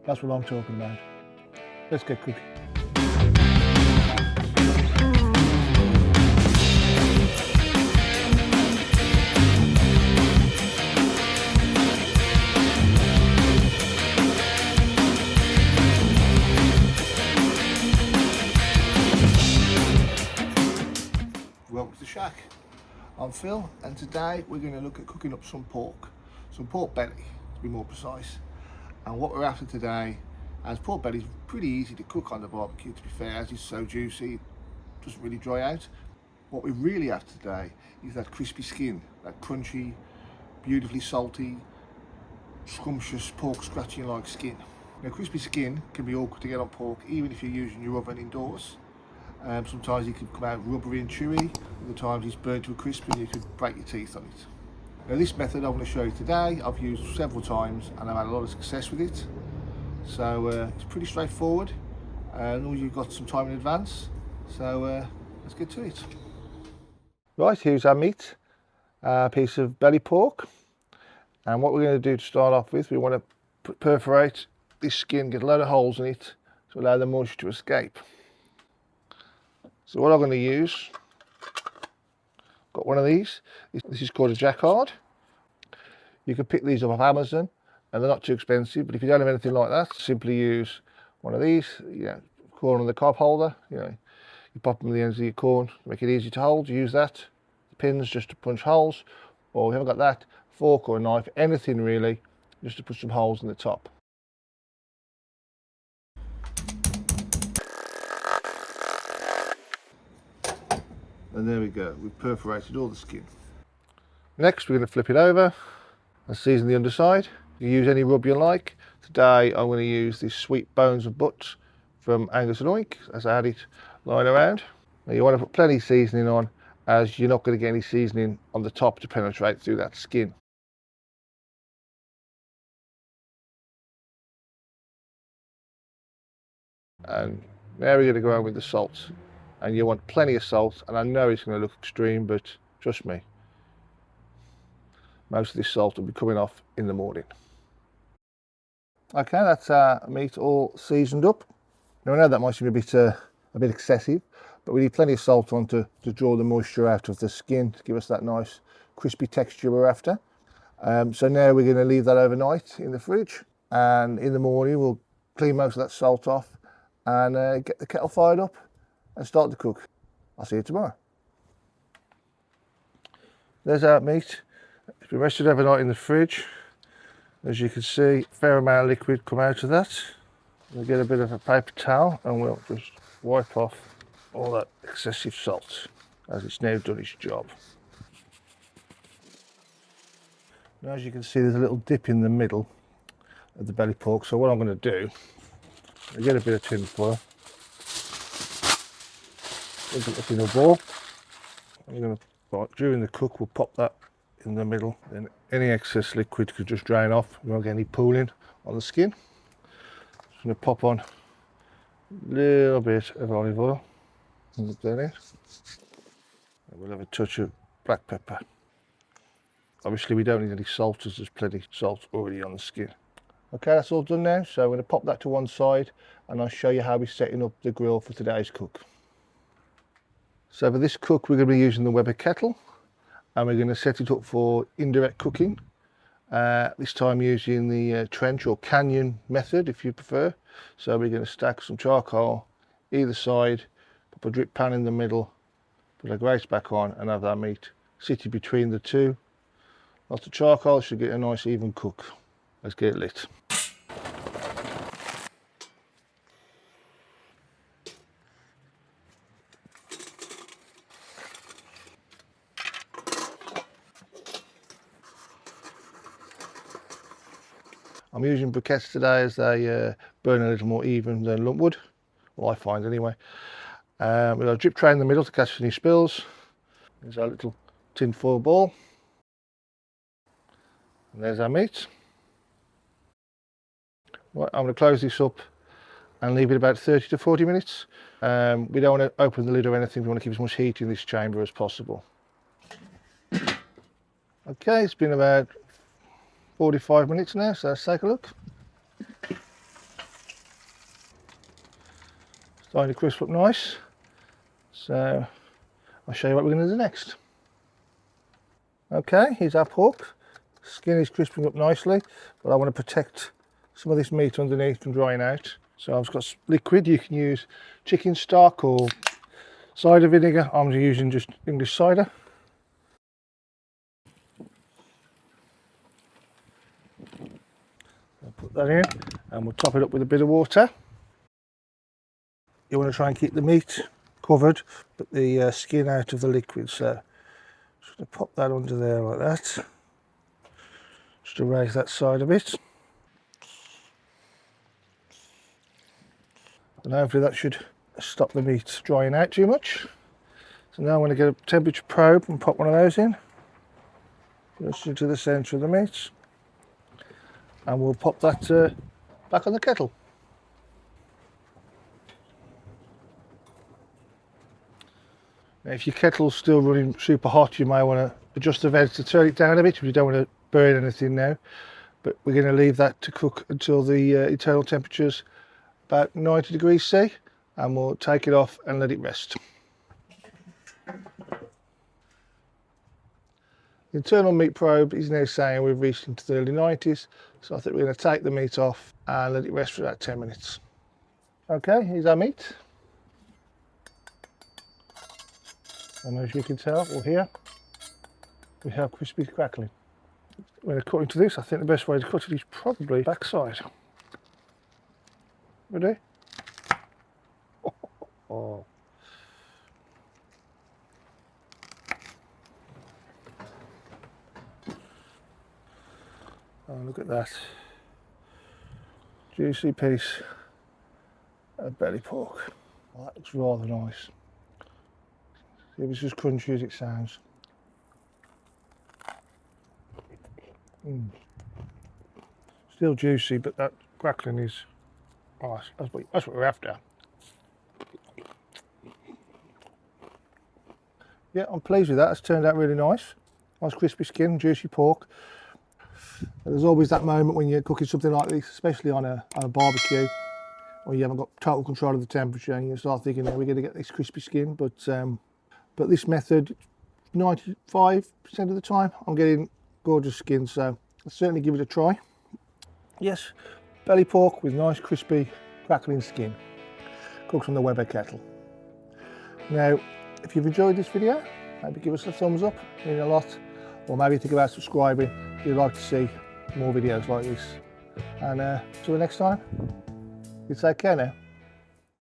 That's what I'm talking about. Let's get cooking. Welcome to the shack. I'm Phil, and today we're going to look at cooking up some pork belly to be more precise. And what we're after today, as pork belly is pretty easy to cook on the barbecue, to be fair, as it's so juicy, it doesn't really dry out. What we're really after today is that crispy skin, that crunchy, beautifully salty, scrumptious pork scratching like skin. Now, crispy skin can be awkward to get on pork, even if you're using your oven indoors. Sometimes it can come out rubbery and chewy, other times it's burnt to a crisp and you could break your teeth on it. Now, this method I'm going to show you today, I've used several times and I've had a lot of success with it. So it's pretty straightforward, as long as you've got some time in advance. So let's get to it. Right, here's our meat, a piece of belly pork. And what we're going to do to start off with, we want to perforate this skin, get a load of holes in it to allow the moisture to escape. So what I'm going to use, got one of these. This is called a jacquard. You can pick these up off Amazon, and they're not too expensive. But if you don't have anything like that, simply use one of these. Corn on the cob holder. You pop them at the ends of your corn to make it easy to hold. Use that. The pins just to punch holes, or if you haven't got that, fork or a knife, anything really, just to put some holes in the top. And there we go, we've perforated all the skin. Next we're going to flip it over and season the underside. You use any rub you like. Today I'm going to use this sweet bones of butt from Angus & Oink, as I had it lying around. Now you want to put plenty of seasoning on, as you're not going to get any seasoning on the top to penetrate through that skin. And now we're going to go on with the salt. And you want plenty of salt, and I know it's going to look extreme, but trust me, most of this salt will be coming off in the morning. Okay, that's our meat all seasoned up. Now I know that might seem a bit excessive, but we need plenty of salt on to draw the moisture out of the skin to give us that nice crispy texture we're after. So now we're going to leave that overnight in the fridge, and in the morning we'll clean most of that salt off and get the kettle fired up and start to cook. I'll see you tomorrow. There's our meat. It's been rested overnight in the fridge. As you can see, a fair amount of liquid come out of that. We'll get a bit of a paper towel and we'll just wipe off all that excessive salt, as it's now done its job. Now, as you can see, there's a little dip in the middle of the belly pork. So what I'm going to do, I get a bit of tin foil, put it up in a ball. I'm going to, during the cook, we'll pop that in the middle, then any excess liquid could just drain off. We won't get any pooling on the skin. Just going to pop on a little bit of olive oil and look there. And we'll have a touch of black pepper. Obviously we don't need any salt, as there's plenty of salt already on the skin. Okay, that's all done now, so I'm going to pop that to one side and I'll show you how we're setting up the grill for today's cook. So for this cook we're going to be using the Weber kettle, and we're going to set it up for indirect cooking. This time using the trench or canyon method if you prefer. So we're going to stack some charcoal either side, put a drip pan in the middle, put a grate back on and have that meat sitting between the two. Lots of charcoal should get a nice even cook. Let's get it lit. I'm using briquettes today as they burn a little more even than lump wood. Well, I find anyway. We've got a drip tray in the middle to catch any spills. There's our little tin foil ball. And there's our meat. Right, I'm going to close this up and leave it about 30 to 40 minutes. We don't want to open the lid or anything. We want to keep as much heat in this chamber as possible. Okay, it's been about 45 minutes now, so let's take a look. Starting to crisp up nice. So I'll show you what we're going to do next. Okay, here's our pork. Skin is crisping up nicely, but I want to protect some of this meat underneath from drying out. So I've got liquid. You can use chicken stock or cider vinegar. I'm using just English cider. I'll put that in and we'll top it up with a bit of water. You want to try and keep the meat covered, but the skin out of the liquid. So just going to pop that under there like that. Just to raise that side a bit. And hopefully that should stop the meat drying out too much. So now I'm going to get a temperature probe and pop one of those in. Just into the centre of the meat. And we'll pop that back on the kettle. Now if your kettle's still running super hot, you might want to adjust the vent to turn it down a bit if you don't want to burn anything now. But we're going to leave that to cook until the internal temperature's about 90 degrees C, and we'll take it off and let it rest. The internal meat probe is now saying we've reached into the early 90s, so I think we're going to take the meat off and let it rest for about 10 minutes. Okay, here's our meat. And as you can tell, or hear, we have crispy crackling. When I cut into this, I think the best way to cut it is probably backside. Ready? Oh. Oh, look at that. Juicy piece of belly pork. Well, that looks rather nice. See if it's as crunchy as it sounds. Still juicy, but that crackling is nice. That's what we're after. Yeah, I'm pleased with that. It's turned out really nice. Nice crispy skin, juicy pork. There's always that moment when you're cooking something like this, especially on a barbecue, or you haven't got total control of the temperature, and you start thinking, "We're going to get this crispy skin." But this method, 95% of the time, I'm getting gorgeous skin. So I'll certainly give it a try. Yes, belly pork with nice crispy crackling skin, cooked on the Weber kettle. Now, if you've enjoyed this video, maybe give us a thumbs up, it means a lot, or maybe think about subscribing if you'd like to see more videos like this. And until the next time, you take care now.